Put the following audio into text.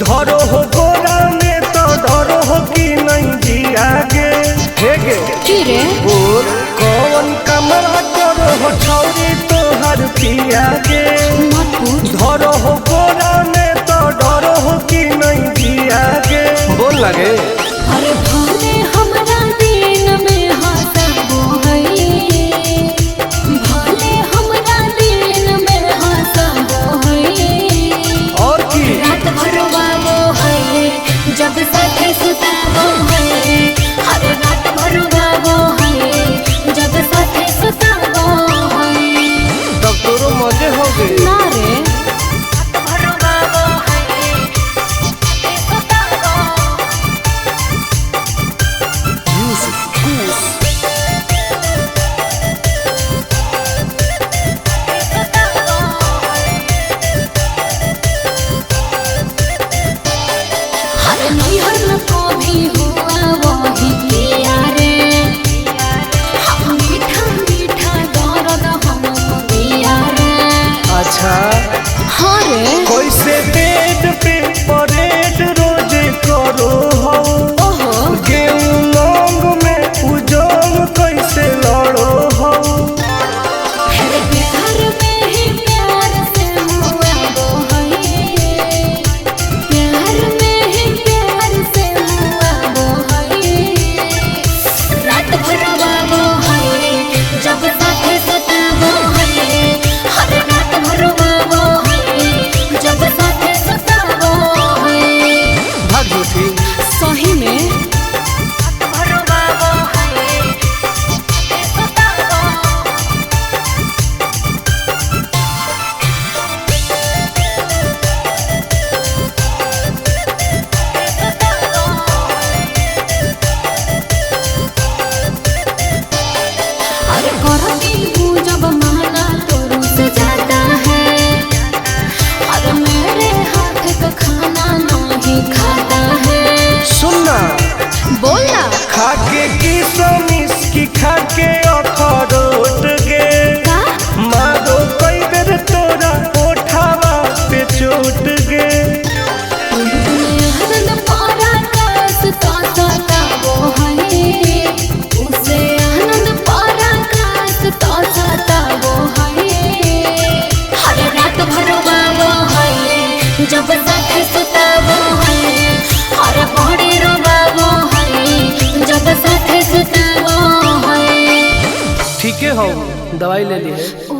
धरो हो गोरा में तो डरो हो कि नहीं जिया गे हेगे की रे बोल कौन कमरा करो हो छौरी तोहर पिया गे मत पूछ। धरो हो गोरा में तो डरो हो कि नहीं जिया गे बोल लगे अरे भले हमरा दिन में हंसबो है, भले हमरा दिन में हंसबो है, और की रात भर बाबो है जब साथे सुताबो है, हर रात भर बाबो है जब साथे सुताबो है। तब तोरो मजे हो गए ना रे रात भर बाबो है सुताबो हर नैहर में कभी हुआ वही किया रे, हम मीठा मीठा दर्द हम दिया रे। अच्छा हाँ रे कैसे बेड पे परेड रोज करो हो ओहो गेहूं लौंग में उजोंग कैसे लड़ो हो फिर प्यार में ही प्यार से हुआ वो है, प्यार में ही प्यार से हुआ वो है, रात भर वो है जब साथे सताबो है, हर रात भर वो है जब साथे सताबो है। भाग झूठी सही में रात भर वो है सताबो अरे करती हूँ जब माना तो रुस जाता है, अरे मेरे हाथ का खाना नहीं खाता है। सुनना बोलना खाके की सोमिस की खाके अखरोट गे का मारो कई बेर तोरा ओठावा पे चोट गे आनंद पारा कास तो सताबो है, उसे आनंद पारा कास तो सताबो है, हर रात भर बाबो है जब साथे सुताबो है, हर बड़ी रोबाबो है जब साथे सुताबो है। ठीक है हो दवाई ले ली है।